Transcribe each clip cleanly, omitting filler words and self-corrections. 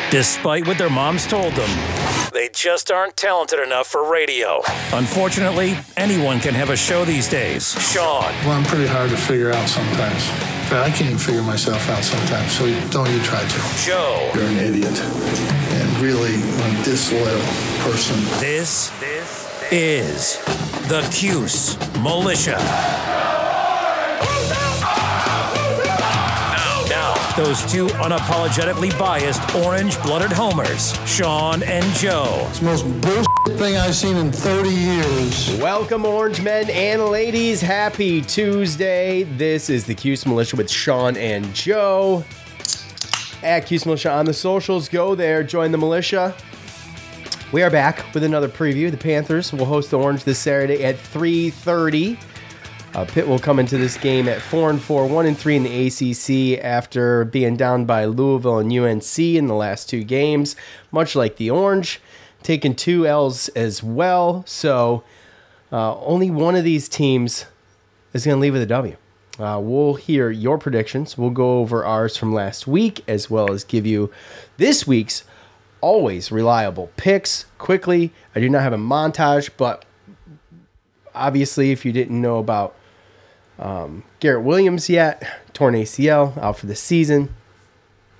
Despite what their moms told them, they just aren't talented enough for radio. Unfortunately, anyone can have a show these days. Sean. Well, I'm pretty hard to figure out sometimes. In fact, I can't even figure myself out sometimes, so don't you try to. Joe. You're an idiot. And really a disloyal person. This is the Cuse Militia. Those two unapologetically biased, orange-blooded homers, Sean and Joe. It's the most bullshit thing I've seen in 30 years. Welcome, orange men and ladies. Happy Tuesday. This is the Cuse Militia with Sean and Joe. At Cuse Militia on the socials. Go there. Join the militia. We are back with another preview. The Panthers will host the Orange this Saturday at 3:30. Pitt will come into this game at 4-4, 1-3 in the ACC after being down by Louisville and UNC in the last two games, much like the Orange, taking 2 L's as well. So only one of these teams is going to leave with a W. We'll hear your predictions. We'll go over ours from last week as well as give you this week's always reliable picks quickly. I do not have a montage, but obviously if you didn't know about Garrett Williams yet, torn ACL, out for the season.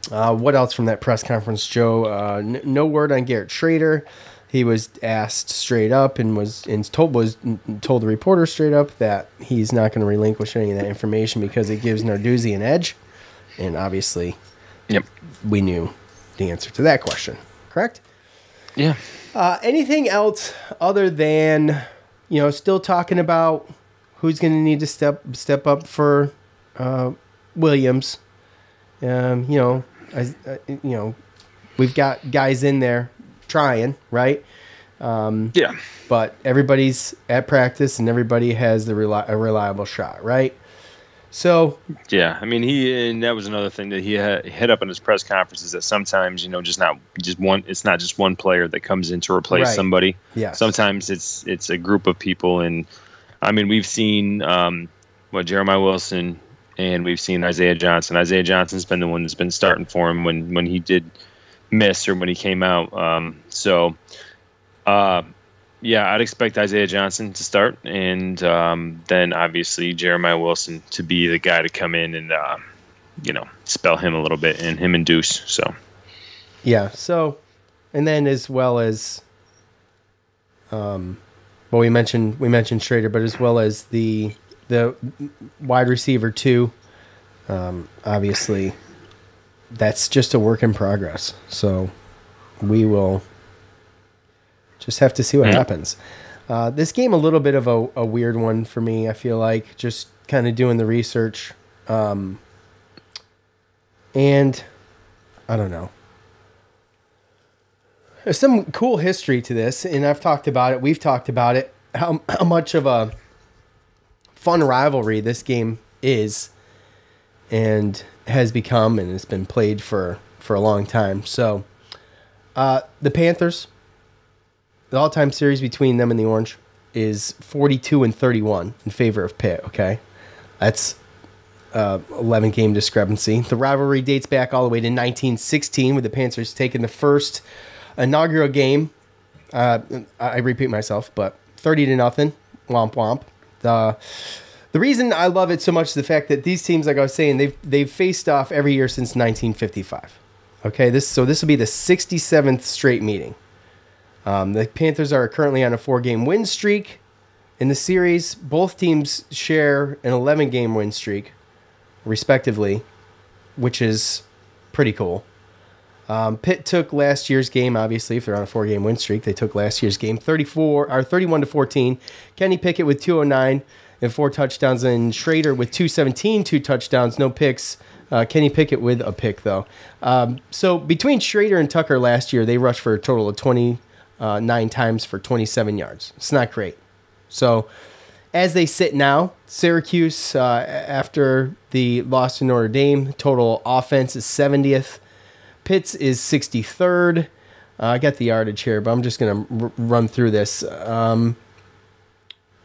What else from that press conference, Joe? No word on Garrett Schrader. He was asked straight up and told the reporter straight up that he's not going to relinquish any of that information because it gives Narduzzi an edge. And obviously, yep, we knew the answer to that question. Correct? Yeah. Anything else other than still talking about who's going to need to step up for Williams? We've got guys in there trying, right? Yeah. But everybody's at practice and everybody has a reliable shot, right? So yeah, I mean, and that was another thing that he hit up in his press conferences that sometimes it's not just one player that comes in to replace somebody. Yeah. Sometimes it's a group of people, and I mean we've seen Jeremiah Wilson and we've seen Isaiah Johnson. Isaiah Johnson's been the one that's been starting for him when he did miss or when he came out. Yeah, I'd expect Isaiah Johnson to start, and then obviously Jeremiah Wilson to be the guy to come in and spell him a little bit, and him and Deuce. So yeah, so and then as well as we mentioned Schrader, but as well as the wide receiver too. Obviously, that's just a work in progress. So we will just have to see what happens. This game, a little bit of a weird one for me, I feel like, just kind of doing the research. And I don't know. There's some cool history to this, and I've talked about it. We've talked about it, how much of a fun rivalry this game is and has become, and it's been played for a long time. So the Panthers, the all-time series between them and the Orange is 42-31 in favor of Pitt, okay? That's 11-game discrepancy. The rivalry dates back all the way to 1916 with the Panthers taking the first inaugural game. I repeat myself, but 30-0, womp womp. The reason I love it so much is the fact that these teams, like I was saying, they've faced off every year since 1955. Okay, this will be the 67th straight meeting. The Panthers are currently on a 4-game win streak in the series. Both teams share an 11-game win streak, respectively, which is pretty cool. Pitt took last year's game, obviously, if they're on a 4-game win streak. They took last year's game 31-14. Kenny Pickett with 209 and 4 touchdowns, and Schrader with 217, 2 touchdowns, no picks. Kenny Pickett with a pick, though. So between Schrader and Tucker last year, they rushed for a total of 29 times for 27 yards. It's not great. So as they sit now, Syracuse, after the loss to Notre Dame, total offense is 70th. Pitt's is 63rd. I got the yardage here, but I'm just going to run through this.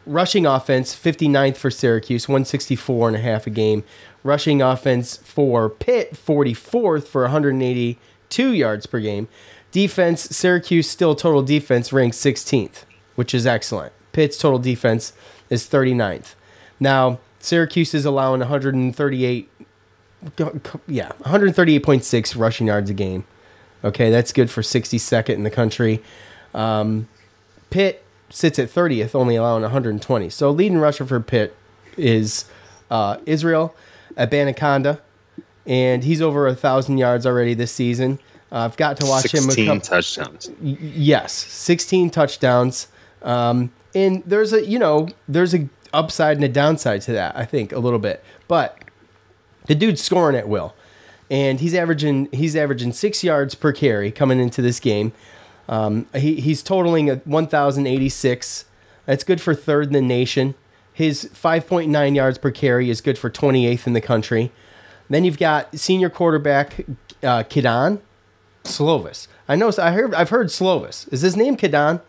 Rushing offense, 59th for Syracuse, 164.5 a game. Rushing offense for Pitt, 44th for 182 2 yards per game. Defense, Syracuse still total defense ranks 16th, which is excellent. Pitt's total defense is 39th. Now, Syracuse is allowing 138.6 rushing yards a game. Okay, that's good for 62nd in the country. Pitt sits at 30th, only allowing 120. So leading rusher for Pitt is Israel Abanikanda, and he's over 1,000 yards already this season. I've got to watch him. 16 touchdowns. Yes, 16 touchdowns. And there's a upside and a downside to that, I think, a little bit. But the dude's scoring at will, and he's averaging 6 yards per carry coming into this game. He's totaling 1,086. That's good for 3rd in the nation. His 5.9 yards per carry is good for 28th in the country. Then you've got senior quarterback Kidan Slovis. I've heard Slovis. Is his name Kidan?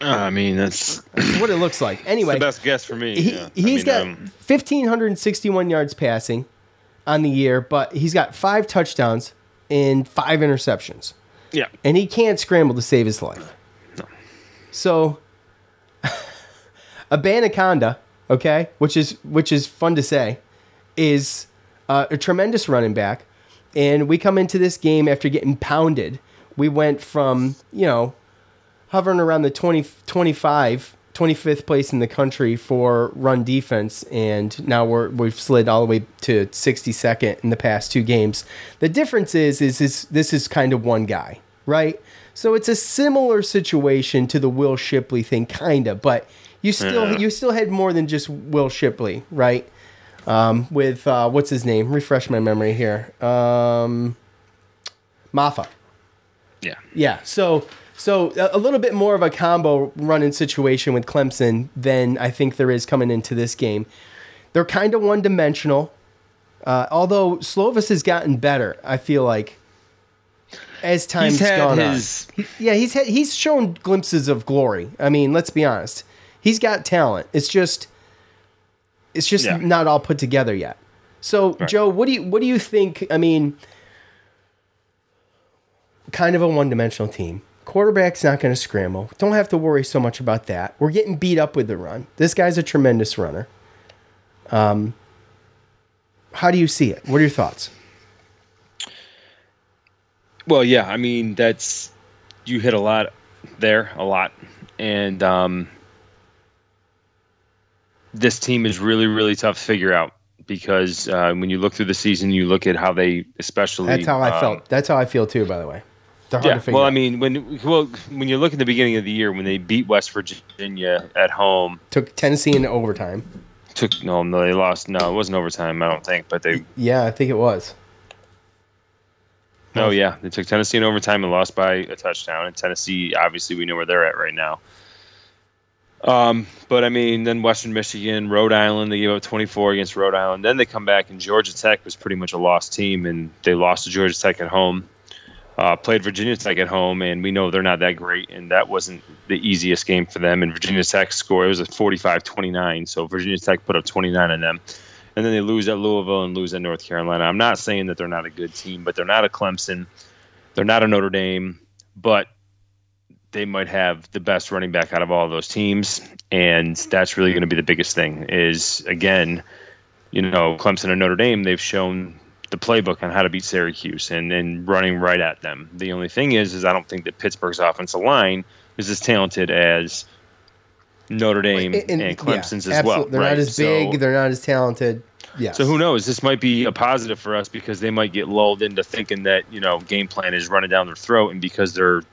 I mean, that's what it looks like. Anyway, the best guess for me. He's got 1,561 yards passing on the year, but he's got 5 touchdowns and 5 interceptions. Yeah. And he can't scramble to save his life. No. So, Abanikanda, okay, which is fun to say, is a tremendous running back. And we come into this game after getting pounded. We went from, hovering around the 25th place in the country for run defense, and now we've slid all the way to 62nd in the past 2 games. The difference is this is kind of one guy, right? So it's a similar situation to the Will Shipley thing, kind of, but you still had more than just Will Shipley, right? With what's his name? Refresh my memory here. Maffa. Yeah. So a little bit more of a combo running situation with Clemson than I think there is coming into this game. They're kind of one-dimensional, although Slovis has gotten better, I feel like, as time's gone on. He's shown glimpses of glory. I mean, let's be honest. He's got talent. It's just not all put together yet. So, right. Joe, what do you think? I mean, kind of a one-dimensional team. Quarterback's not going to scramble. Don't have to worry so much about that. We're getting beat up with the run. This guy's a tremendous runner. How do you see it? What are your thoughts? Well, yeah, I mean, you hit a lot. And this team is really, really tough to figure out because when you look through the season, you look at how they especially... That's how I felt. That's how I feel too, by the way. They're hard to figure out. I mean, when you look at the beginning of the year, when they beat West Virginia at home... Took Tennessee into overtime. No, they lost. No, it wasn't overtime, I don't think, but they... Yeah, I think it was. No, yeah. They took Tennessee in overtime and lost by a touchdown. And Tennessee, obviously, we know where they're at right now. But, I mean, then Western Michigan, Rhode Island, they gave up 24 against Rhode Island. Then they come back, and Georgia Tech was pretty much a lost team, and they lost to Georgia Tech at home. Played Virginia Tech at home, and we know they're not that great, and that wasn't the easiest game for them. And Virginia Tech's score, it was a 45-29, so Virginia Tech put up 29 on them. And then they lose at Louisville and lose at North Carolina. I'm not saying that they're not a good team, but they're not a Clemson. They're not a Notre Dame, but they might have the best running back out of all of those teams, and that's really going to be the biggest thing is, again, Clemson and Notre Dame, they've shown the playbook on how to beat Syracuse and running right at them. The only thing is I don't think that Pittsburgh's offensive line is as talented as Notre Dame and Clemson's as well. They're not as big. They're not as talented. Yeah. So who knows? This might be a positive for us because they might get lulled into thinking that, game plan is running down their throat, and because their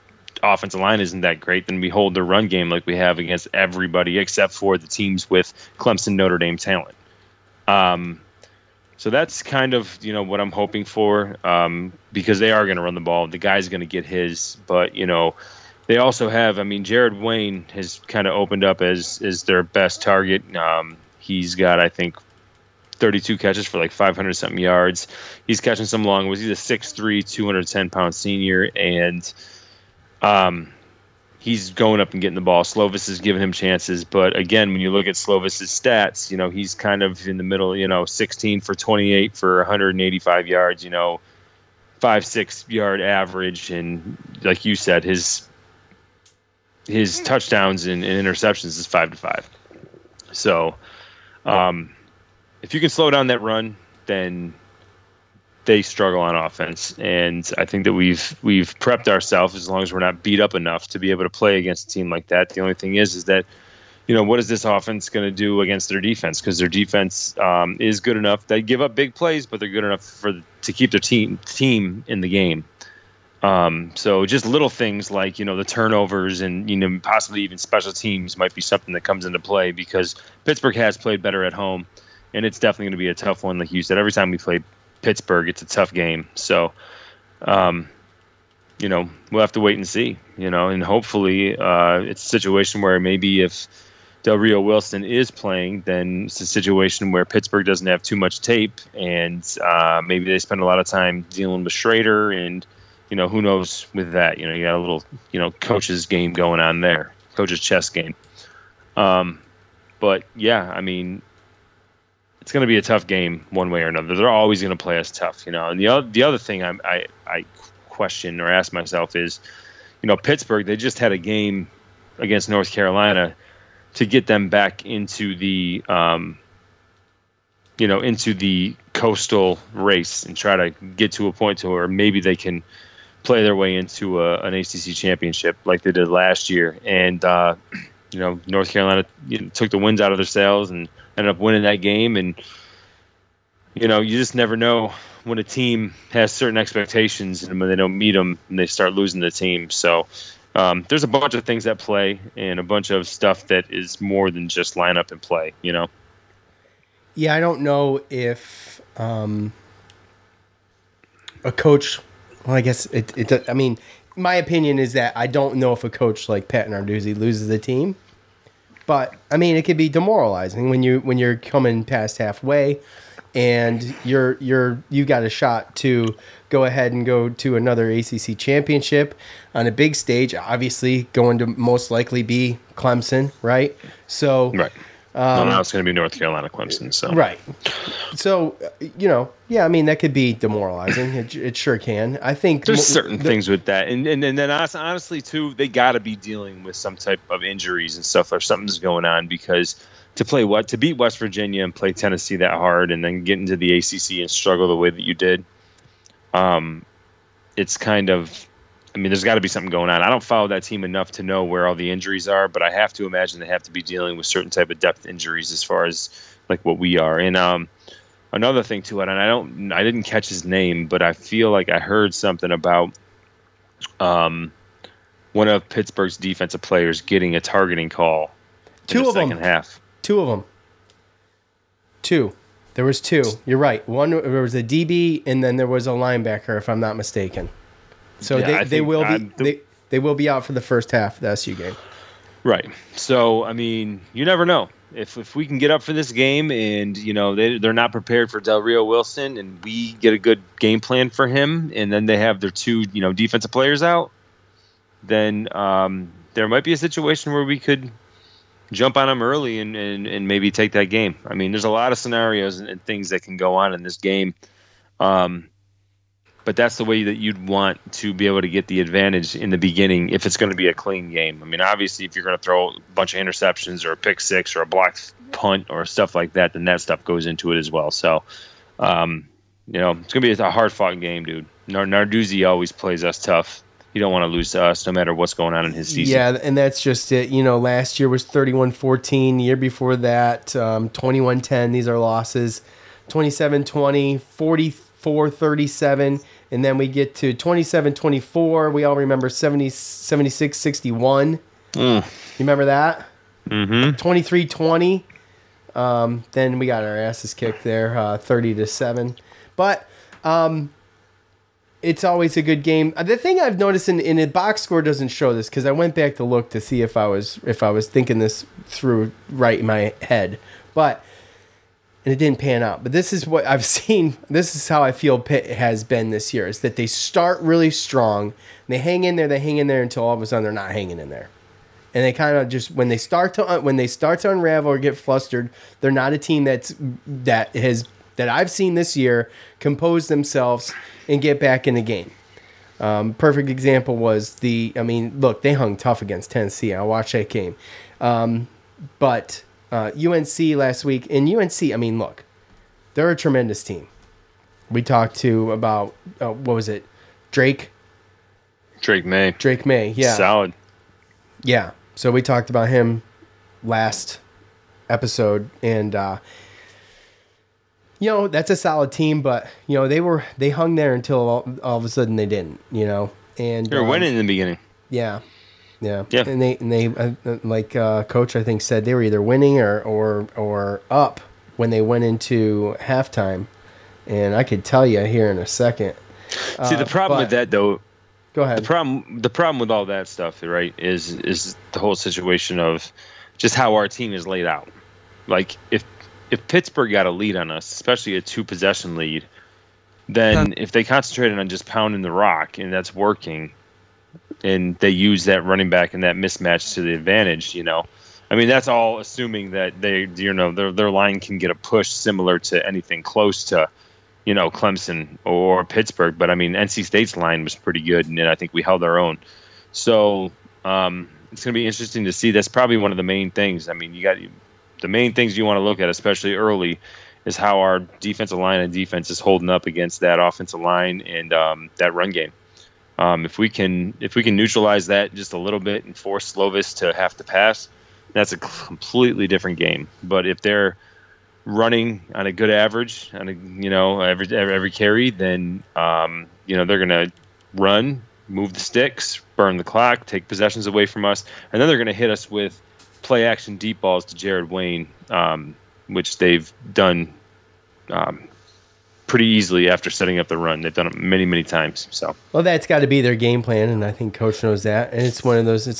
offensive line isn't that great, then we hold their run game like we have against everybody except for the teams with Clemson, Notre Dame talent. So that's kind of, what I'm hoping for because they are going to run the ball. The guy's going to get his, but, they also have, Jared Wayne has kind of opened up as their best target. He's got, I think, 32 catches for like 500-something yards. He's catching some long ones. He's a 6'3", 210-pound senior, and he's going up and getting the ball. Slovis is giving him chances, but again, when you look at Slovis's stats, he's kind of in the middle, 16 for 28 for 185 yards, 5-6 yard average, and like you said, his touchdowns and interceptions is 5-5. So, if you can slow down that run, then they struggle on offense. And I think that we've prepped ourselves, as long as we're not beat up enough, to be able to play against a team like that. The only thing is that, what is this offense going to do against their defense? Because their defense is good enough. They give up big plays, but they're good enough to keep their team in the game. So just little things like, the turnovers and, possibly even special teams might be something that comes into play, because Pittsburgh has played better at home, and it's definitely going to be a tough one. Like you said, every time we play Pittsburgh, it's a tough game. So, we'll have to wait and see, and hopefully it's a situation where maybe if Del Rio Wilson is playing, then it's a situation where Pittsburgh doesn't have too much tape, and maybe they spend a lot of time dealing with Schrader, and who knows with that. You got a little coach's game going on there, coach's chess game. But yeah, I mean, it's going to be a tough game one way or another. They're always going to play us tough, And the other thing I question or ask myself is, Pittsburgh, they just had a game against North Carolina to get them back into the into the coastal race and try to get to a point to where maybe they can play their way into an ACC championship like they did last year. And North Carolina took the winds out of their sails and ended up winning that game. And you just never know when a team has certain expectations, and when they don't meet them, and they start losing the team. So there's a bunch of things at play, and a bunch of stuff that is more than just line up and play, Yeah, I don't know if a coach. Well, I guess it. I mean, my opinion is that I don't know if a coach like Pat Narduzzi loses the team, but I mean, it could be demoralizing when you're coming past halfway, and you got a shot to go ahead and go to another ACC championship on a big stage. Obviously, going to most likely be Clemson, right? So right. Now it's going to be North Carolina, Clemson. So right. So yeah, I mean, that could be demoralizing. It sure can. I think there's certain things with that, and then honestly too, they got to be dealing with some type of injuries and stuff, or something's going on, because to beat West Virginia and play Tennessee that hard, and then get into the ACC and struggle the way that you did, it's kind of. I mean, there's got to be something going on. I don't follow that team enough to know where all the injuries are, but I have to imagine they have to be dealing with certain type of depth injuries as far as like what we are. And another thing to it, and I didn't catch his name, but I feel like I heard something about one of Pittsburgh's defensive players getting a targeting call in the second half. Two of them. Two. There was two. You're right. One, there was a DB, and then there was a linebacker, if I'm not mistaken. So yeah, they will be out for the first half of the SU game. Right. So, I mean, you never know. If we can get up for this game, and, they're not prepared for Del Rio Wilson, and we get a good game plan for him, and then they have their two, defensive players out, then there might be a situation where we could jump on them early and maybe take that game. I mean, there's a lot of scenarios and things that can go on in this game. But that's the way that you'd want to be able to get the advantage in the beginning if it's going to be a clean game. I mean, obviously, if you're going to throw a bunch of interceptions or a pick six or a blocked punt or stuff like that, then that stuff goes into it as well. So, it's going to be a hard-fought game, dude. Narduzzi always plays us tough. You don't want to lose to us no matter what's going on in his season. Yeah, and that's just it. Last year was 31-14. The year before that, 21-10. These are losses. 27-20, 44-37, and then we get to 27-24. We all remember 76-61. You remember that? Mm-hmm. 23-20. Then we got our asses kicked there, 30-7. But it's always a good game. The thing I've noticed in the box score doesn't show this, because I went back to look to see if I was thinking this through right in my head, and it didn't pan out. But this is what I've seen. This is how I feel Pitt has been this year, is that they start really strong. They hang in there until all of a sudden they're not hanging in there. And they kind of just, when they start to unravel or get flustered, they're not a team that has that I've seen this year compose themselves and get back in the game. Perfect example was look, they hung tough against Tennessee. I watched that game. But UNC last week, and UNC, look, they're a tremendous team. We talked about, what was it? Drake May, yeah. Solid. Yeah. So we talked about him last episode, and that's a solid team, but they hung there until all of a sudden they didn't, and they were winning in the beginning. Yeah. And they like Coach I think said they were either winning or up when they went into halftime, and I could tell you here in a second. See, the problem with that though. Go ahead. The problem with all that stuff, right, is the whole situation of just how our team is laid out. Like if Pittsburgh got a lead on us, especially a 2-possession lead, then if they concentrated on just pounding the rock and that's working, and they use that running back and that mismatch to the advantage, that's all assuming that their line can get a push similar to anything close to, Clemson or Pittsburgh. But NC State's line was pretty good, and I think we held our own. So it's going to be interesting to see. That's probably one of the main things. You got the main things you want to look at, especially early, is how our defensive line and defense is holding up against that offensive line and that run game. If we can neutralize that just a little bit and force Slovis to have to pass, that's a completely different game. But if they're running on a good average on every carry, then they're gonna run, move the sticks, burn the clock, take possessions away from us, and then they're gonna hit us with play action deep balls to Jared Wayne, which they've done pretty easily after setting up the run. They've done it many, many times. So, well, that's got to be their game plan, and I think Coach knows that. And it's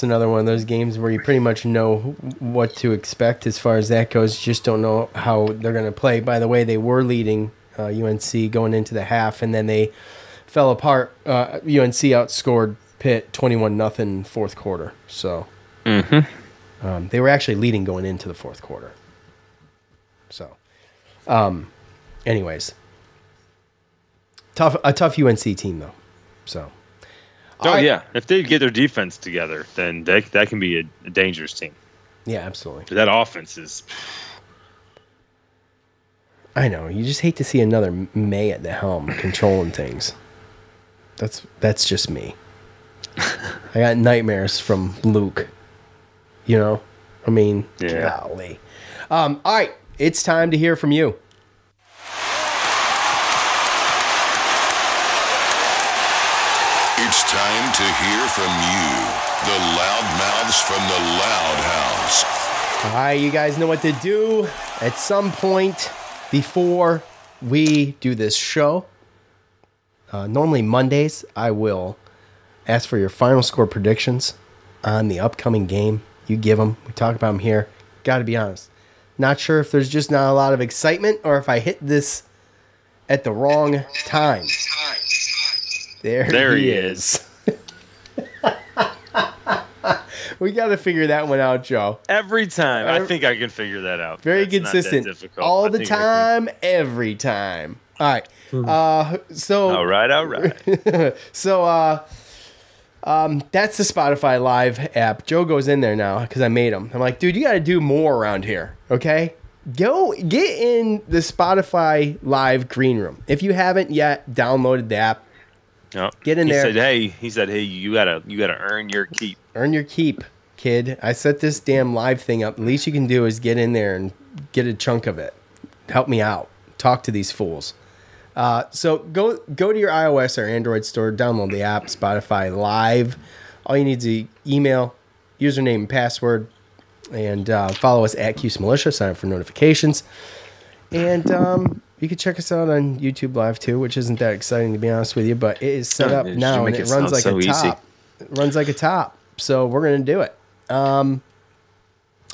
another one of those games where you pretty much know what to expect as far as that goes. You just don't know how they're going to play. By the way, they were leading UNC going into the half, and then they fell apart. UNC outscored Pitt 21-0 fourth quarter. So, they were actually leading going into the fourth quarter. So, anyways. A tough UNC team, though. So, yeah, if they get their defense together, then that can be a dangerous team. Yeah, absolutely. But that offense is. I know. You just hate to see another May at the helm controlling things. That's just me. I got nightmares from Luke. Yeah. Golly. All right, it's time to hear from you. It's time to hear from you, the loudmouths from the Loud House. All right, you guys know what to do. At some point before we do this show, normally Mondays, I will ask for your final score predictions on the upcoming game. You give them. We talk about them here. Got to be honest. Not sure if there's just not a lot of excitement or if I hit this at the wrong time. There he is. We got to figure that one out, Joe. Every time. I think I can figure that out. Very consistent. All the time, every time. All right. All right. So, that's the Spotify Live app. Joe goes in there now because I made him. I'm like, dude, you got to do more around here, okay? Go get in the Spotify Live green room. If you haven't yet downloaded the app, get in there. He said, hey, you gotta earn your keep. Earn your keep, kid. I set this damn live thing up. The least you can do is get in there and get a chunk of it. Help me out. Talk to these fools. So go to your iOS or Android store, download the app, Spotify Live. All you need is an email, username, and password, and follow us at Cuse Militia. Sign up for notifications. And you can check us out on YouTube Live too, which isn't that exciting to be honest with you, but it is set up now and it runs like a top. It runs like a top. So we're gonna do it. All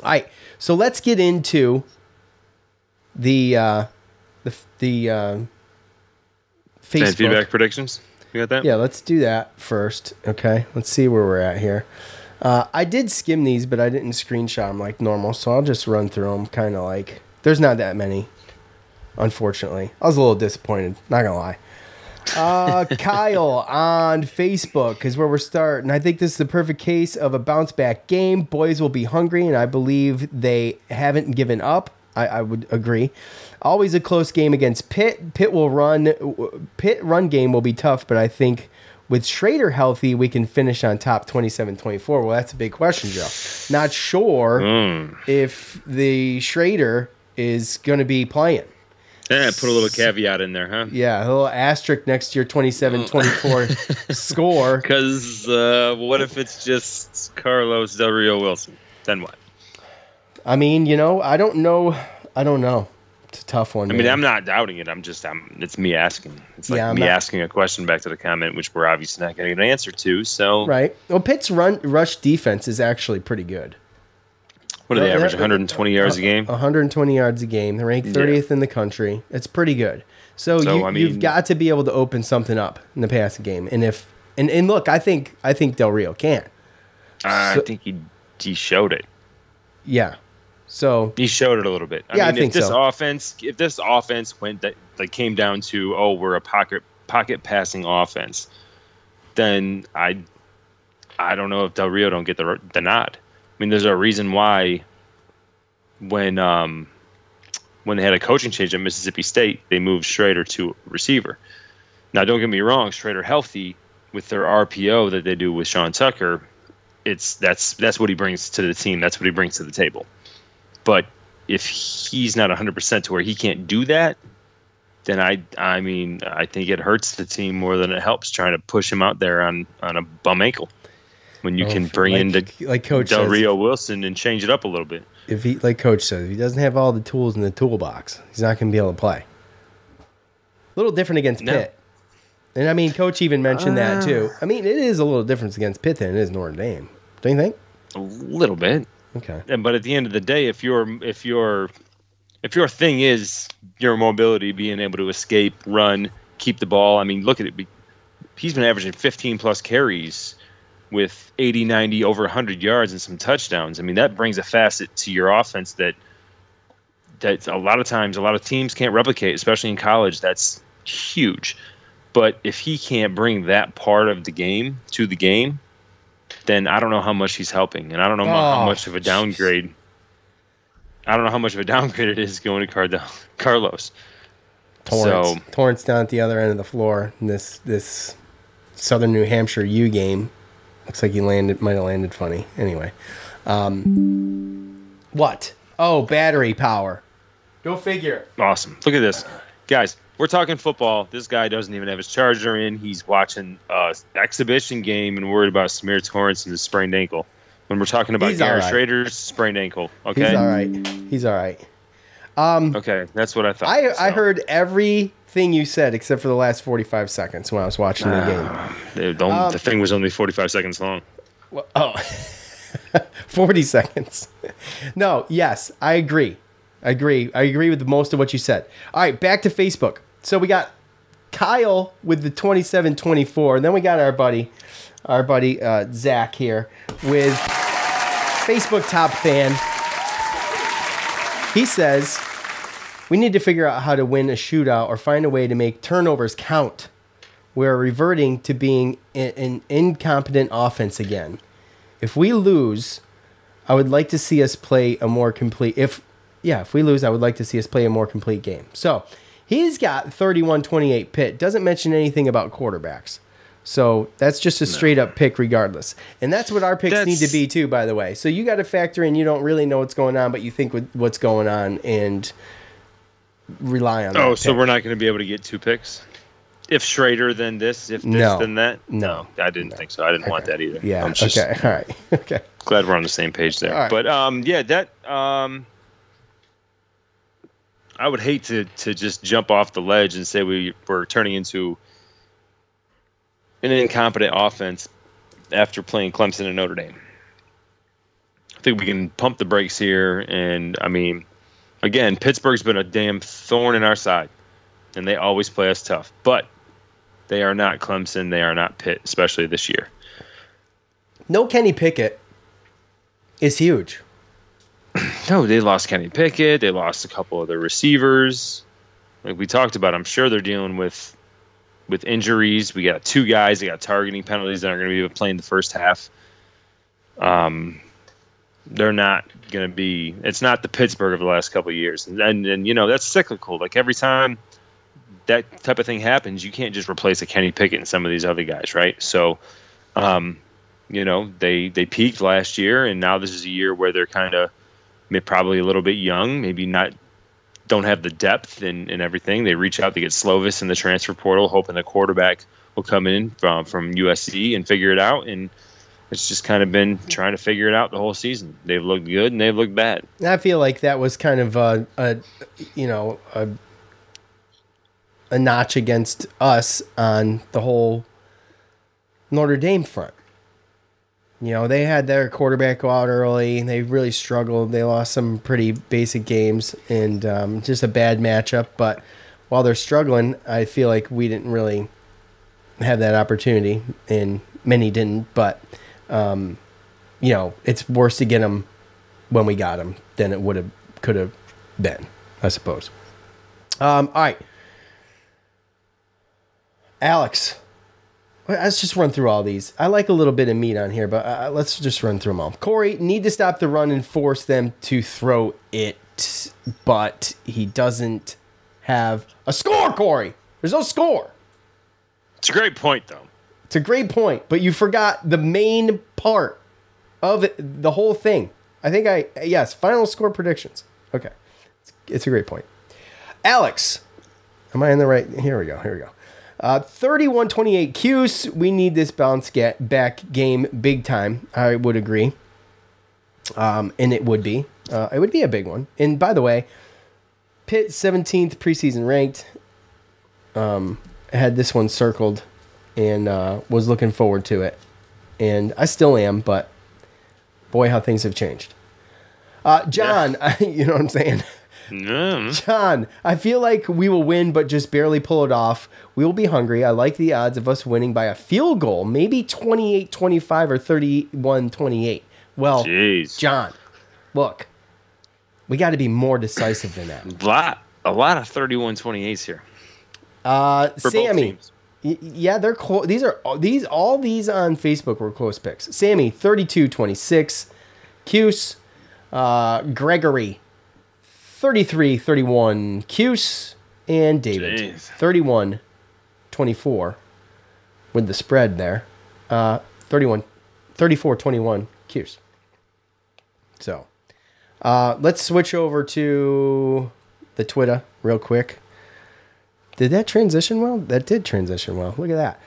right. So let's get into the Facebook fan feedback predictions. You got that? Yeah, let's do that first. Okay. Let's see where we're at here. I did skim these, but I didn't screenshot them like normal, so I'll just run through them kind of like there's not that many. unfortunately. I was a little disappointed, not going to lie. Kyle on Facebook is where we're starting. I think this is the perfect case of a bounce back game. Boys will be hungry, and I believe they haven't given up. I would agree. Always a close game against Pitt. Pitt run game will be tough, but I think with Schrader healthy, we can finish on top 27-24. Well, that's a big question, Joe. Not sure if the Schrader is going to be playing. Yeah, put a little caveat in there, huh? Yeah, a little asterisk next to your 27-24 score. Because what if it's just Carlos Del Rio Wilson? Then what? I mean, I don't know. It's a tough one. I mean, I'm not doubting it. It's me asking. It's like asking a question back to the comment, which we're obviously not getting an answer to. So right. Well, Pitt's rush defense is actually pretty good. What do they average? 120 yards a game? 120 yards a game. They're ranked 30th in the country. It's pretty good. So you've got to be able to open something up in the passing game. And look, I think Del Rio can. I think he showed it. Yeah. So he showed it a little bit. I think so. If this offense went came down to we're a pocket passing offense, then I don't know if Del Rio don't get the nod. I mean, there's a reason why when they had a coaching change at Mississippi State, they moved Schrader to receiver. Now, don't get me wrong, Schrader healthy with their RPO that they do with Sean Tucker, that's what he brings to the team. That's what he brings to the table. But if he's not 100% to where he can't do that, then I mean, I think it hurts the team more than it helps trying to push him out there on a bum ankle. When you can bring in Del Rio Wilson and change it up a little bit. If he, like Coach says, if he doesn't have all the tools in the toolbox, he's not going to be able to play. A little different against Pitt. And I mean, Coach even mentioned that too. I mean, it is a little different against Pitt than it is Notre Dame. Don't you think? A little bit. Okay. But at the end of the day, if your thing is your mobility, being able to escape, run, keep the ball. I mean, look at it. He's been averaging 15 plus carries with 80, 90, over 100 yards and some touchdowns. I mean, that brings a facet to your offense that a lot of times a lot of teams can't replicate, especially in college. That's huge. But if he can't bring that part of the game to the game, then I don't know how much he's helping. And I don't know how much of a downgrade. I don't know how much of a downgrade it is going to Carlos. Torrance down at the other end of the floor in this Southern New Hampshire U game. Looks like he might have landed funny. Anyway. What? Oh, battery power. Go figure. Awesome. Look at this. Guys, we're talking football. This guy doesn't even have his charger in. He's watching an exhibition game and worried about Samir Torrance and his sprained ankle. When we're talking about Garrett Schrader's sprained ankle. Okay? He's all right. Okay, that's what I thought. I heard everything you said except for the last 45 seconds when I was watching the game. The thing was only 45 seconds long. 40 seconds. No, yes, I agree. I agree with most of what you said. All right, back to Facebook. So we got Kyle with the 27-24, and then we got our buddy Zach here with Facebook top fan. He says, we need to figure out how to win a shootout or find a way to make turnovers count. We're reverting to being an incompetent offense again. If we lose, I would like to see us play a more complete... If we lose, I would like to see us play a more complete game. So he's got 31-28 Pitt. Doesn't mention anything about quarterbacks. So that's just a straight-up pick regardless. And that's what our picks need to be too, by the way. So you got to factor in you don't really know what's going on, but you think what's going on and rely on that. Oh, so we're not going to be able to get two picks? If Schrader, then this. If this, then that? No. I didn't think so. I didn't want that either. Yeah, okay. All right. Okay. Glad we're on the same page there. Right. But, I would hate to just jump off the ledge and say we're turning into an incompetent offense after playing Clemson and Notre Dame. I think we can pump the brakes here. And, I mean, again, Pittsburgh's been a damn thorn in our side, and they always play us tough. But they are not Clemson. They are not Pitt, especially this year. No Kenny Pickett is huge. No, they lost Kenny Pickett. They lost a couple of their receivers. like we talked about, I'm sure they're dealing with injuries. We got 2 guys. They got targeting penalties that aren't going to be playing the first half. They're not going to be. It's not the Pittsburgh of the last couple of years, and that's cyclical. Like every time that type of thing happens, you can't just replace a Kenny Pickett and some of these other guys, right? So, they peaked last year, and now this is a year where they're kind of probably a little bit young, maybe don't have the depth and everything. They reach out to get Slovis in the transfer portal, hoping the quarterback will come in from USC and figure it out. And it's just kind of been trying to figure it out the whole season. They've looked good and they've looked bad. I feel like that was kind of a notch against us on the whole Notre Dame front. They had their quarterback go out early. They really struggled. They lost some pretty basic games and just a bad matchup. But while they're struggling, I feel like we didn't really have that opportunity, and many didn't. But it's worse to get them when we got them than it could have been, I suppose. All right, Alex. Let's just run through all these. I like a little bit of meat on here, but let's just run through them all. Corey, need to stop the run and force them to throw it, but he doesn't have a score, Corey. There's no score. It's a great point, though. It's a great point, but you forgot the main part of it, the whole thing. Yes, final score predictions. Okay. It's a great point. Alex, am I in the right? Here we go. 31-28 Cuse. We need this bounce back game big time. I would agree. And it would be. It would be a big one. And by the way, Pitt 17th preseason ranked. Had this one circled and was looking forward to it. And I still am, but boy, how things have changed. John, yeah. You know what I'm saying? No. John, I feel like we will win, but just barely pull it off. We will be hungry. I like the odds of us winning by a field goal, maybe 28-25 or 31-28. Well, jeez. John, look, we got to be more decisive than that. A lot of 31-28s here. Sammy, yeah, they're close. All these on Facebook were close picks. Sammy, 32-26. Cuse, Gregory, 33-31 Cuse, and David 31-24 with the spread there. 34-21 Cuse. So let's switch over to the Twitter real quick. Did that transition well? That did transition well. Look at that.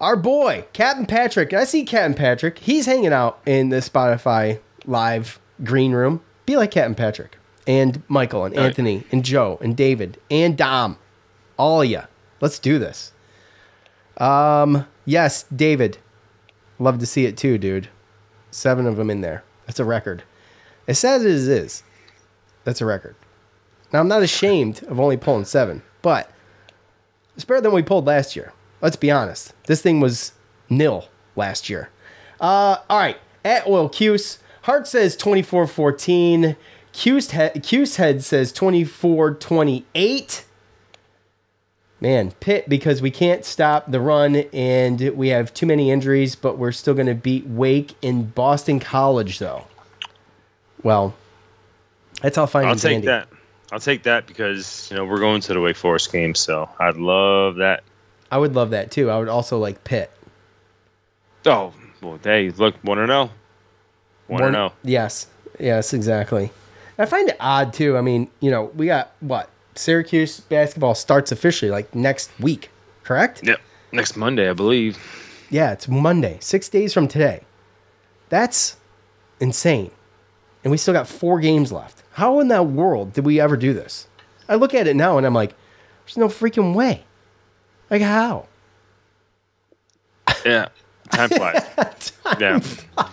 Our boy, Captain Patrick. I see Captain Patrick. He's hanging out in the Spotify live green room. Be like Captain Patrick. And Michael and Anthony and Joe and David and Dom. All of you. Let's do this. Yes, David. Love to see it too, dude. 7 of them in there. That's a record. As sad as it is, that's a record. Now, I'm not ashamed of only pulling 7, but it's better than we pulled last year. Let's be honest. This thing was 0 last year. All right. At Oil Cuse. Hart says 24-14. Cuse Head says 24-28. Man, Pitt, because we can't stop the run and we have too many injuries, but we're still going to beat Wake in Boston College, though. Well, that's all fine and dandy. I'll take that because, we're going to the Wake Forest game, so I'd love that. I would love that, too. I would also like Pitt. Oh, well, hey, look, 1-0. 1-0. Yes, exactly. I find it odd, too. I mean, we got, Syracuse basketball starts officially, next week, correct? Yep, next Monday, I believe. Yeah, it's Monday, 6 days from today. That's insane. And we still got 4 games left. How in that world did we ever do this? I look at it now and I'm like, there's no freaking way. How? Yeah. Time flies.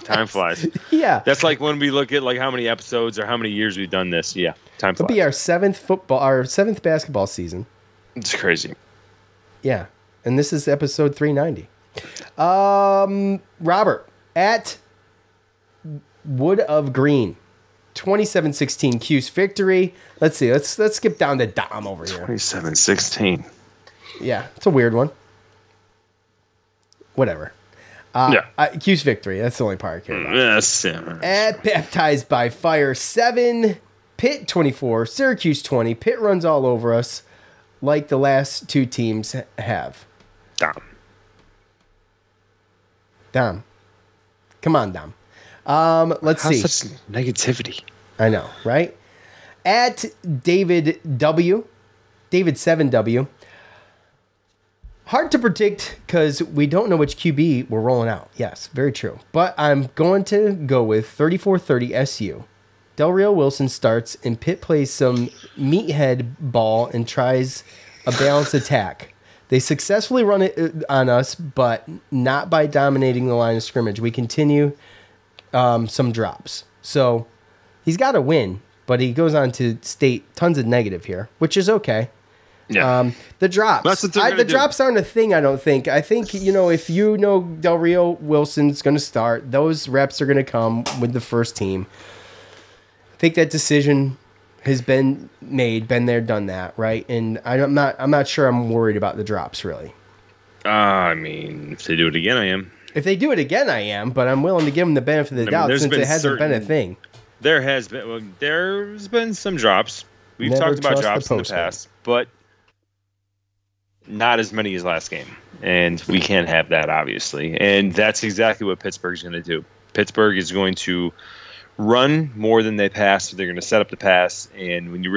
Time flies. Yeah. That's like when we look at how many episodes or how many years we've done this. Yeah. Time flies. It'll be our 7th basketball season. It's crazy. Yeah. And this is episode 390. Robert, at Wood of Green. 27-16 Cuse victory. Let's see. Let's skip down to Dom over here. 27-16. Yeah, it's a weird one. Whatever. Cuse victory. That's the only part I care about. Yes. At Baptized by Fire 7, Pitt 24, Syracuse 20. Pitt runs all over us like the last two teams have. Dom. Come on, Dom. Let's see. Such negativity. I know, right? At David 7W. Hard to predict because we don't know which QB we're rolling out. Yes, very true. But I'm going to go with 34-30 SU. Del Rio Wilson starts and Pitt plays some meathead ball and tries a balanced attack. They successfully run it on us, but not by dominating the line of scrimmage. We continue some drops. So he's got to win, but he goes on to state tons of negative here, which is okay. Yeah. The drops. That's what they're gonna do. Drops aren't a thing, I don't think. I think, if you know Del Rio Wilson's going to start, those reps are going to come with the first team. I think that decision has been made, been there, done that, right? And I'm not sure I'm worried about the drops, really. I mean, if they do it again, I am. If they do it again, I am, but I'm willing to give them the benefit of the doubt since it hasn't been a thing. There's been some drops. We've Never talked about trust drops the in the past, but not as many as last game. And we can't have that, obviously. And that's exactly what Pittsburgh's going to do. Pittsburgh is going to run more than they pass. So they're going to set up the pass. And when you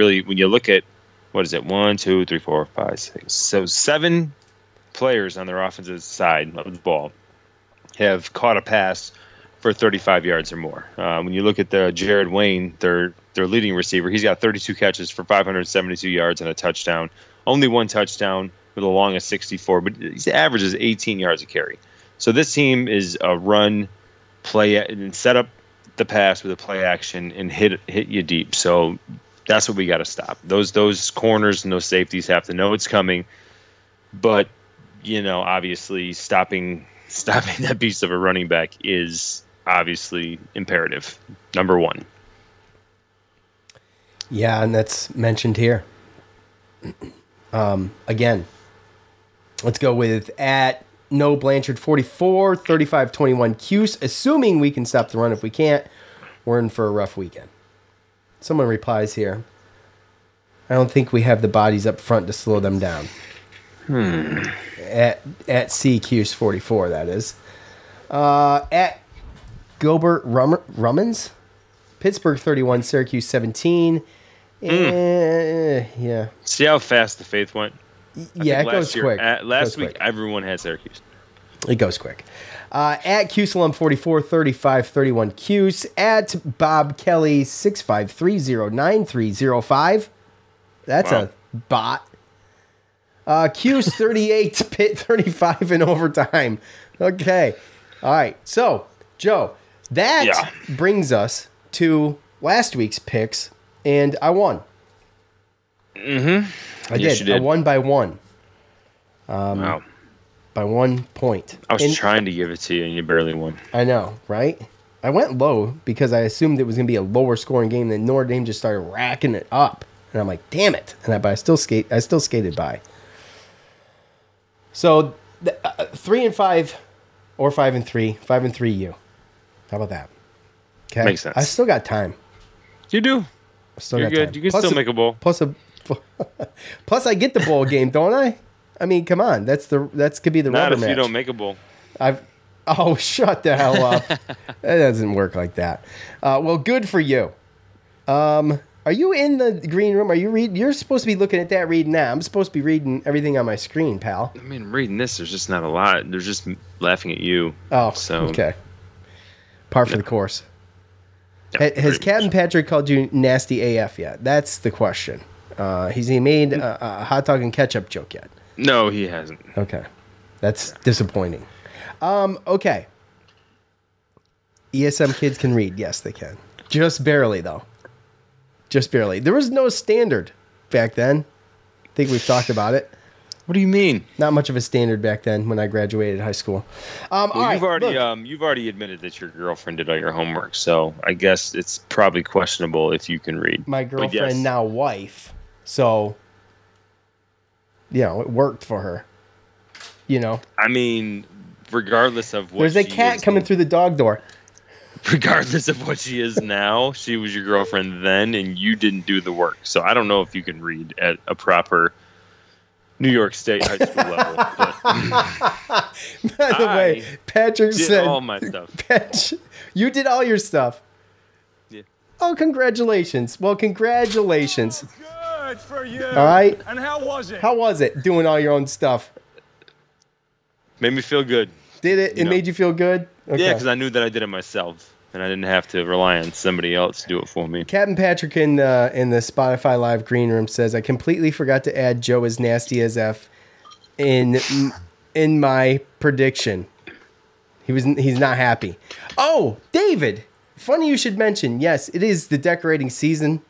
look at, what is it, 1, 2, 3, 4, 5, 6. So 7 players on their offensive side of the ball have caught a pass for 35 yards or more. When you look at the Jared Wayne, their leading receiver, he's got 32 catches for 572 yards and a touchdown. Only one touchdown with a long of 64, but his average is 18 yards a carry. So this team is a run, play, and set up the pass with a play action and hit you deep. So that's what we got to stop. Those corners and those safeties have to know it's coming, but obviously stopping that beast of a running back is obviously imperative. Number one. Yeah, and that's mentioned here. Again, let's go with at No Blanchard 44, 35-21 Cuse. Assuming we can stop the run. If we can't, we're in for a rough weekend. Someone replies here. I don't think we have the bodies up front to slow them down. At C Cuse 44, that is. At Gilbert Rummins, Pittsburgh 31, Syracuse 17. Yeah. See how fast the faith went? Yeah, it goes quick. Last week, everyone had Syracuse. It goes quick. At Cusalum 44, 35-31 Cuse. At Bob Kelly 65309305. That's a bot. Cuse 38, Pitt 35 in overtime. Okay. All right. So, Joe, that brings us to last week's picks, and I won. Mm-hmm. I did. I won by one. Wow. By 1 point. I was trying to give it to you, and you barely won. I know, right? I went low because I assumed it was going to be a lower scoring game. Then Notre Dame just started racking it up, and I'm like, "Damn it!" But I still skated by. So, 3-5, or 5-3, 5-3. You. How about that? Okay, makes sense. I still got time. You do. You're good. Time. You can still make a bowl. Plus I get the bowl game, don't I? I mean, come on. That could be the Not rubber if match. you don't make a bowl. Oh, shut the hell up. That doesn't work like that. Well, good for you. Are you in the green room? Are you reading? You're supposed to be looking at that reading now. I'm supposed to be reading everything on my screen, pal. I mean, reading this, there's just not a lot. They're just laughing at you. Oh, so okay. Par for the course. Has Captain Patrick called you nasty AF yet? That's the question. Has he made a hot dog and ketchup joke yet? No, he hasn't. Okay. That's disappointing. Okay. ESM kids can read. Yes, they can. Just barely, though. Just barely. There was no standard back then. I think we've talked about it. What do you mean? Not much of a standard back then when I graduated high school. Well, you've already admitted that your girlfriend did all your homework, so I guess it's probably questionable if you can read. My girlfriend, now wife, so it worked for her. I mean, regardless of what there's a cat coming through the dog door. Regardless of what she is now, she was your girlfriend then, and you didn't do the work. So I don't know if you can read at a proper New York State high school level. But by the way, Patrick said all my stuff. You did all your stuff. Yeah. Oh, congratulations. Well, congratulations. Good for you. All right. And how was it? How was it doing all your own stuff? Made me feel good. Did it? It made you feel good? Okay. Yeah, because I knew that I did it myself, and I didn't have to rely on somebody else to do it for me. Captain Patrick in the Spotify Live green room says, I completely forgot to add Joe as nasty as F in my prediction. He's not happy. Oh, David, funny you should mention. Yes, it is the decorating season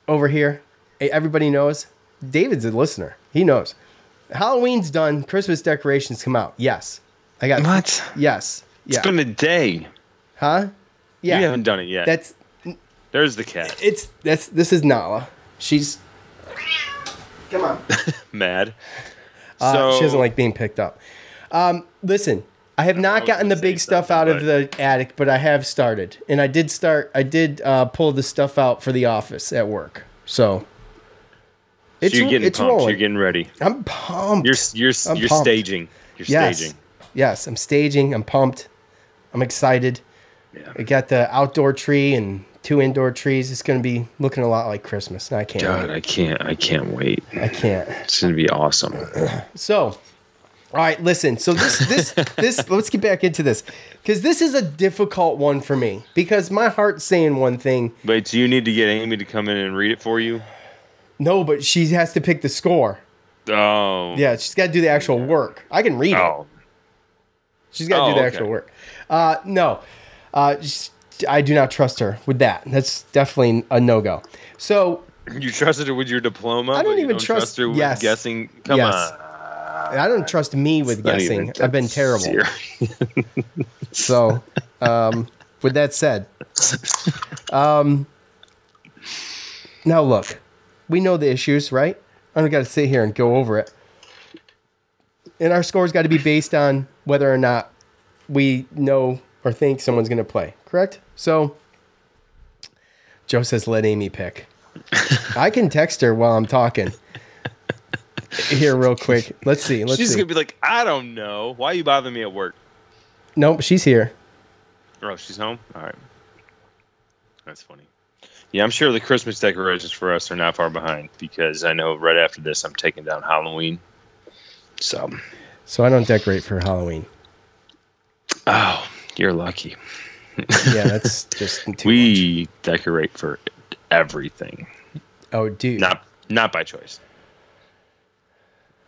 over here. Everybody knows. David's a listener. He knows. Halloween's done. Christmas decorations come out. Yes. I got what? Yes. It's been a day. Huh? Yeah. You haven't done it yet. There's the cat. This is Nala. She's come on. Mad. She doesn't like being picked up. Listen, I have not gotten the big stuff out of the attic, but I have started. And I did pull the stuff out for the office at work. So you're getting pumped. Rolling. You're getting ready. I'm pumped. You're staging. You're staging. Yes, I'm staging. I'm pumped. I'm excited. Yeah. I got the outdoor tree and 2 indoor trees. It's going to be looking a lot like Christmas. I can't wait. I can't wait. I can't. It's going to be awesome. So, all right, listen. So this let's get back into this, because this is a difficult one for me, because my heart's saying one thing. Wait, do you need to get Amy to come in and read it for you? No, but she has to pick the score. Oh. Yeah, she's got to do the actual work. I can read it. She's got to do the actual work. No, I do not trust her with that. That's definitely a no-go. So you trusted her with your diploma? I don't even trust her with guessing. Come on. I don't trust me with guessing. I've been terrible. So, with that said, now look, we know the issues, right? I don't got to sit here and go over it. And our score's got to be based on whether or not we know or think someone's going to play, correct? So, Joe says, let Amy pick. I can text her while I'm talking. Here, real quick. Let's see. She's going to be like, I don't know. Why are you bothering me at work? Nope, she's here. Oh, she's home? All right. That's funny. Yeah, I'm sure the Christmas decorations for us are not far behind, because I know right after this I'm taking down Halloween. So I don't decorate for Halloween. Oh, you're lucky. Yeah, that's just too we much. Decorate for everything. Oh, dude. Not by choice.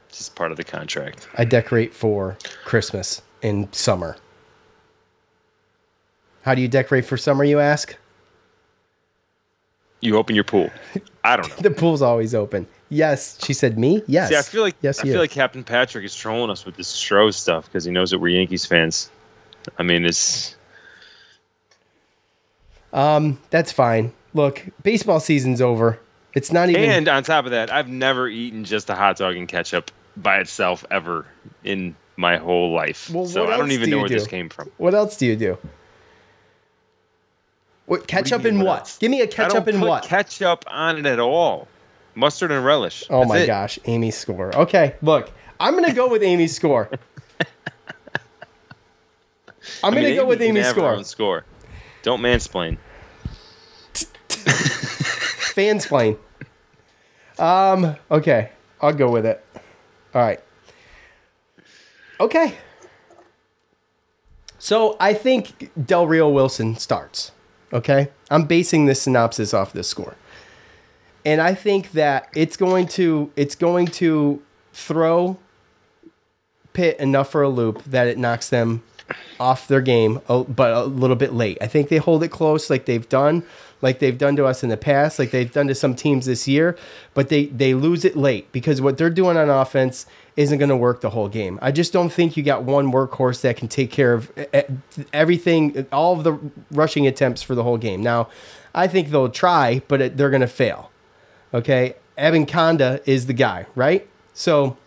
It's just part of the contract. I decorate for Christmas and summer. How do you decorate for summer, you ask? You open your pool. I don't know. The pool's always open. Yes, she said me. Yes. See, I feel like yes, I feel like Captain Patrick is trolling us with this Stroh stuff because he knows that we're Yankees fans. I mean, it's that's fine. Look, baseball season's over. It's not even. And on top of that, I've never eaten just a hot dog and ketchup by itself ever in my whole life. Well, so I don't even know where this came from. What else do you do? What ketchup and what? Give me a ketchup and what? I don't put ketchup on it at all. Mustard and relish. Oh my gosh, Amy's score. Okay, look, I'm gonna go with Amy's score. I'm gonna go with Amy's score. Her own score. Don't mansplain. Fansplain. Okay, I'll go with it. All right. Okay. So I think Del Rio Wilson starts. Okay, I'm basing this synopsis off this score. And I think that it's going to throw Pitt enough for a loop that it knocks them off their game, but a little bit late. I think they hold it close like they've done to us in the past, like they've done to some teams this year, but they lose it late because what they're doing on offense isn't going to work the whole game. I just don't think you got one workhorse that can take care of everything, all of the rushing attempts for the whole game. Now, I think they'll try, but they're going to fail. Okay? Abanconda is the guy, right? So...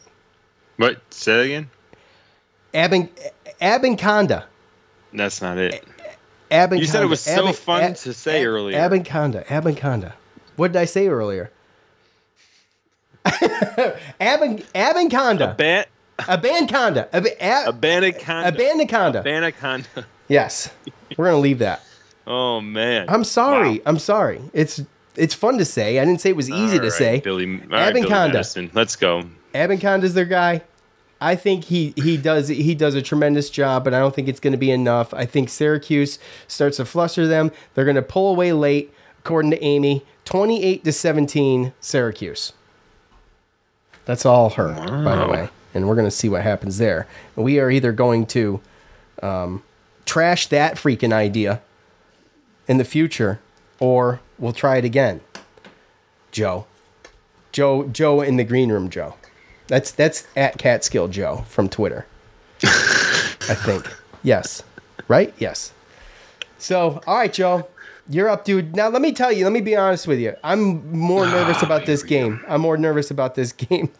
What? Say that again? Abanconda. That's not it. Abanconda. You said it was so fun to say earlier. Abanconda. What did I say earlier? Abanconda. Abanconda. Yes. We're going to leave that. Oh, man. I'm sorry. Wow. I'm sorry. It's fun to say. I didn't say it was easy to say. Billy Madison. Let's go. Abanconda's their guy. I think he does a tremendous job, but I don't think it's going to be enough. I think Syracuse starts to fluster them. They're going to pull away late, according to Amy. 28-17 Syracuse. That's all her, by the way. And we're going to see what happens there. And we are either going to trash that freaking idea in the future, or we'll try it again. Joe in the green room, Joe. That's at Catskill Joe from Twitter. I think. Yes. Right? Yes. So, all right, Joe. You're up, dude. Now, let me be honest with you. I'm more nervous about this game. I'm more nervous about this game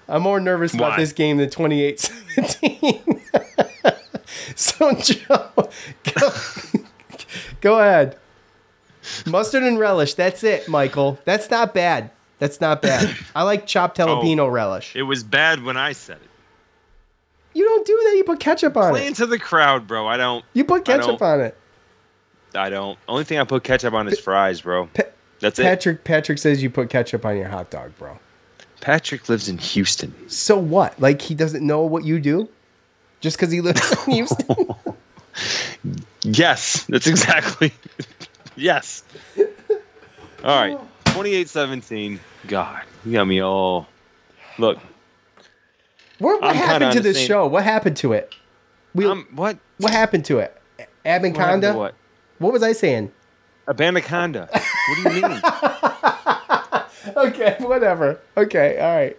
than 28-17. So, Joe, go ahead. Mustard and relish. That's it, Michael. That's not bad. I like chopped jalapeno relish. It was bad when I said it. You don't do that. You put ketchup on it. Play into the crowd, bro. I don't. You put ketchup on it. I don't. Only thing I put ketchup on is fries, bro. That's it. Patrick says you put ketchup on your hot dog, bro. Patrick lives in Houston. So what? Like he doesn't know what you do? Just because he lives in Houston? Yes. That's exactly. Yes. All right. 28-17. God, you got me all. Look. What happened to this show? What happened to it? What? What happened to it? Abanconda? What? What was I saying? Abanconda. What do you mean? Okay, whatever. Okay, all right.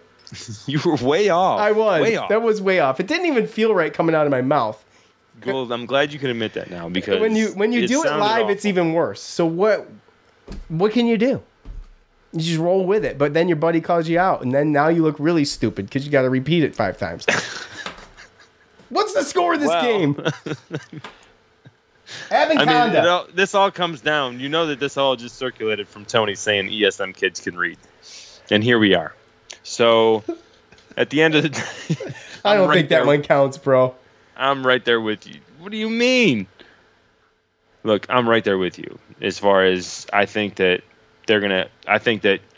You were way off. I was. Way off. That was way off. It didn't even feel right coming out of my mouth. Well, I'm glad you can admit that now because when you do it live, awful. it's even worse. So what can you do? You just roll with it. But then your buddy calls you out, and then now you look really stupid because you got to repeat it 5 times. What's the score of this game? I mean, this all comes down. You know that this all just circulated from Tony saying ESM kids can read. And here we are. So, at the end of the day... I don't think that one counts, bro. I'm right there with you. What do you mean? Look, I'm right there with you. As far as I think that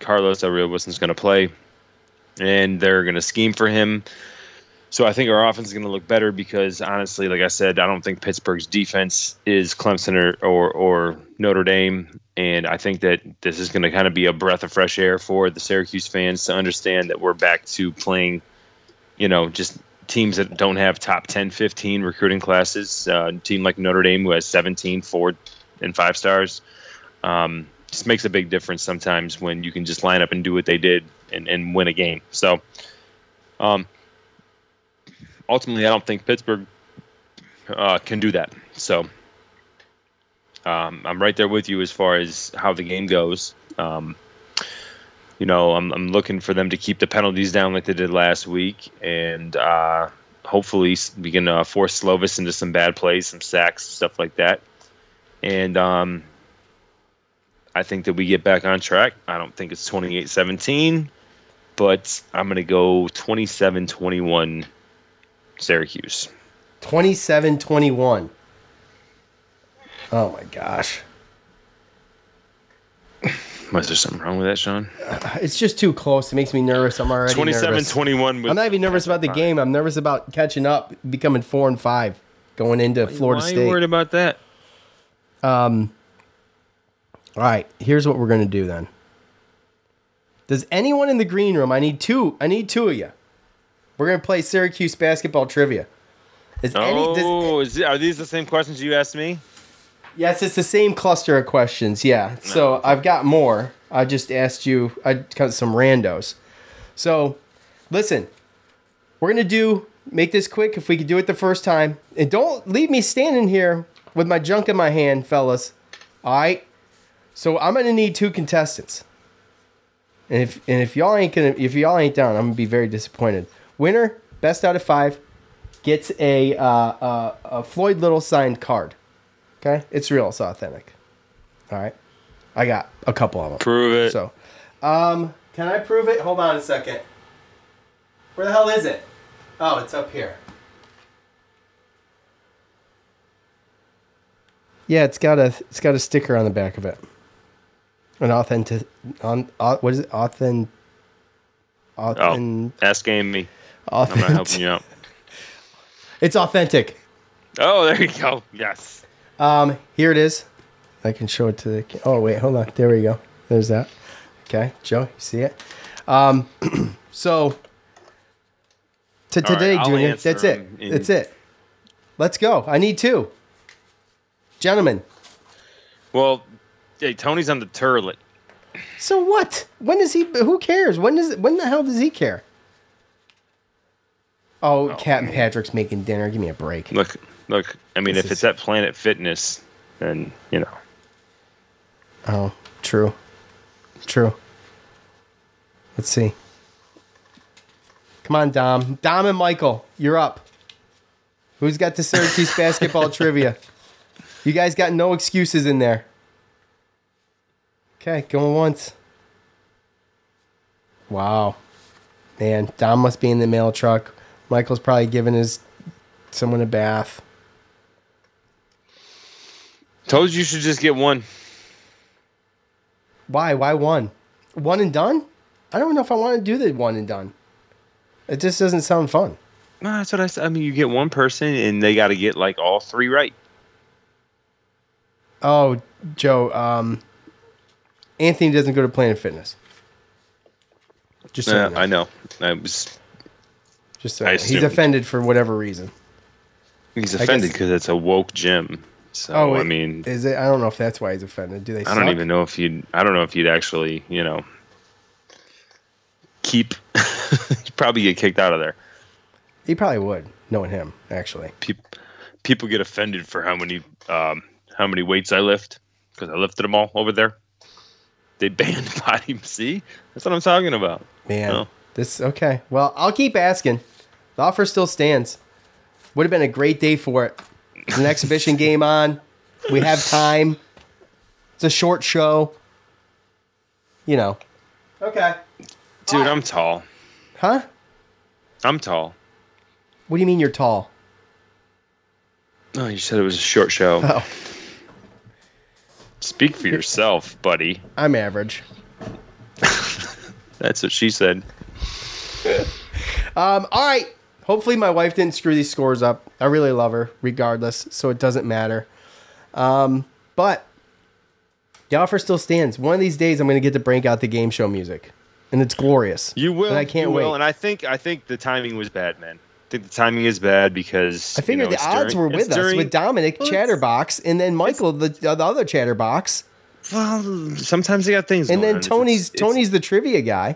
Carlos Del Rio Wilson's going to play. And they're going to scheme for him. So I think our offense is going to look better because, honestly, like I said, I don't think Pittsburgh's defense is Clemson or Notre Dame. And I think that this is going to kind of be a breath of fresh air for the Syracuse fans to understand that we're back to playing, just teams that don't have top 10, 15 recruiting classes. A team like Notre Dame who has 17 4 and 5 stars. Just makes a big difference sometimes when you can just line up and do what they did and win a game. So, ultimately, I don't think Pittsburgh can do that. So I'm right there with you as far as how the game goes. I'm looking for them to keep the penalties down like they did last week, and hopefully we can force Slovis into some bad plays, some sacks, stuff like that. And I think that we get back on track. I don't think it's 28-17, but I'm going to go 27-21 Syracuse. 27-21. Oh my gosh. Was there something wrong with that, Sean? It's just too close. It makes me nervous. I'm already 27-21. I'm not even nervous about the game. I'm nervous about catching up, becoming 4-5, going into Florida State. Why are you worried about that? All right, here's what we're going to do then. Does anyone in the green room, I need two of you. We're going to play Syracuse basketball trivia. Are these the same questions you asked me? Yes, it's the same cluster of questions, yeah. So I've got more. I just asked you, I got some randos. So, listen, we're going to make this quick if we could do it the first time. And don't leave me standing here with my junk in my hand, fellas. All right? So I'm going to need 2 contestants. And if y'all ain't down, I'm going to be very disappointed. Winner, best out of 5, gets a Floyd Little signed card. Okay? It's real. It's authentic. All right? I got a couple of them. Prove it. So, can I prove it? Hold on a second. Where the hell is it? Oh, it's up here. Yeah, it's got a sticker on the back of it. An what is it? Ask Amy. I'm not helping you out. It's authentic. Oh, there you go. Yes. Here it is. I can show it to the... Oh, wait, hold on. There we go. There's that. Okay, Joe, you see it? So, today, right, Junior, that's it. That's it. Let's go. I need 2. Gentlemen. Well, hey, Tony's on the turlet. So what? When is he... Who cares? When the hell does he care? Oh, Captain Patrick's making dinner. Give me a break. Look. I mean, if it's at Planet Fitness, then, you know. Oh, true. Let's see. Come on, Dom. Dom and Michael, you're up. Who's got the Syracuse basketball trivia? You guys got no excuses in there. Okay, going once. Wow. Man, Dom must be in the mail truck. Michael's probably giving someone a bath. Told you should just get 1. Why? Why 1? 1 and done? I don't know if I want to do the 1 and done. It just doesn't sound fun. No, that's what I said. I mean, you get 1 person, and they got to get, like, all 3 right. Oh, Joe, Anthony doesn't go to Planet Fitness. Just so you know. I know. Just so he's offended for whatever reason. He's offended because it's a woke gym. So, I mean, is it? I don't know if that's why he's offended. Do they? I don't even know if you'd. I don't know if you'd actually, keep. You'd probably get kicked out of there. He probably would, knowing him. Actually, people get offended for how many weights I lift because I lifted them all over there. They banned body. See, that's what I'm talking about. Man, this okay. Well, I'll keep asking. The offer still stands. Would have been a great day for it. There's an exhibition game on. We have time. It's a short show. Okay. Dude, I'm tall. Huh? I'm tall. What do you mean you're tall? Oh, you said it was a short show. Oh. Speak for yourself, buddy. I'm average. That's what she said. All right. Hopefully my wife didn't screw these scores up. I really love her regardless, so it doesn't matter. But the offer still stands. One of these days I'm going to get to break out the game show music. And it's glorious. You will. And I can't wait. And I think the timing was bad, man. I think the timing is bad because I figured the odds were with us with Dominic Chatterbox and then Michael the other Chatterbox. Well, sometimes they got things. And then Tony's the trivia guy.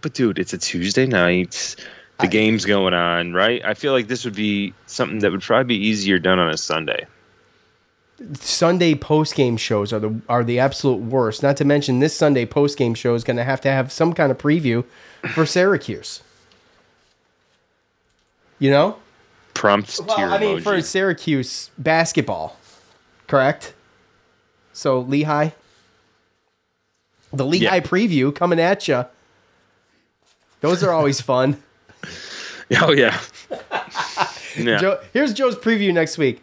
But dude, it's a Tuesday night. The game's going on, right? I feel like this would be something that would probably be easier done on a Sunday. Sunday post-game shows are the absolute worst. Not to mention this Sunday post-game show is going to have some kind of preview for Syracuse. Prompt to your emoji. For Syracuse basketball, correct? So Lehigh, the Lehigh preview coming at you. Those are always fun. Oh yeah. Yeah. Here's Joe's preview next week.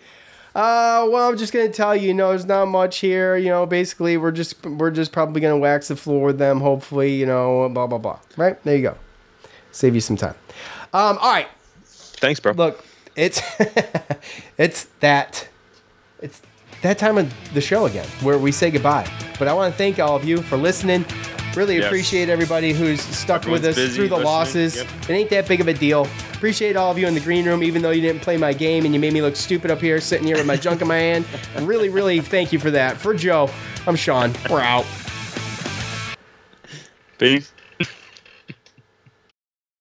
Well, I'm just gonna tell you, there's not much here. Basically, we're just probably gonna wax the floor with them. Hopefully, blah blah blah. Right there you go. Save you some time. All right. Thanks, bro. Look, it's that time of the show again where we say goodbye. But I want to thank all of you for listening. Really appreciate everybody who's stuck with us through the losses. Yep. It ain't that big of a deal. Appreciate all of you in the green room, even though you didn't play my game and you made me look stupid up here, sitting here with my junk in my hand. I really, really thank you for that. For Joe, I'm Sean. We're out. Peace.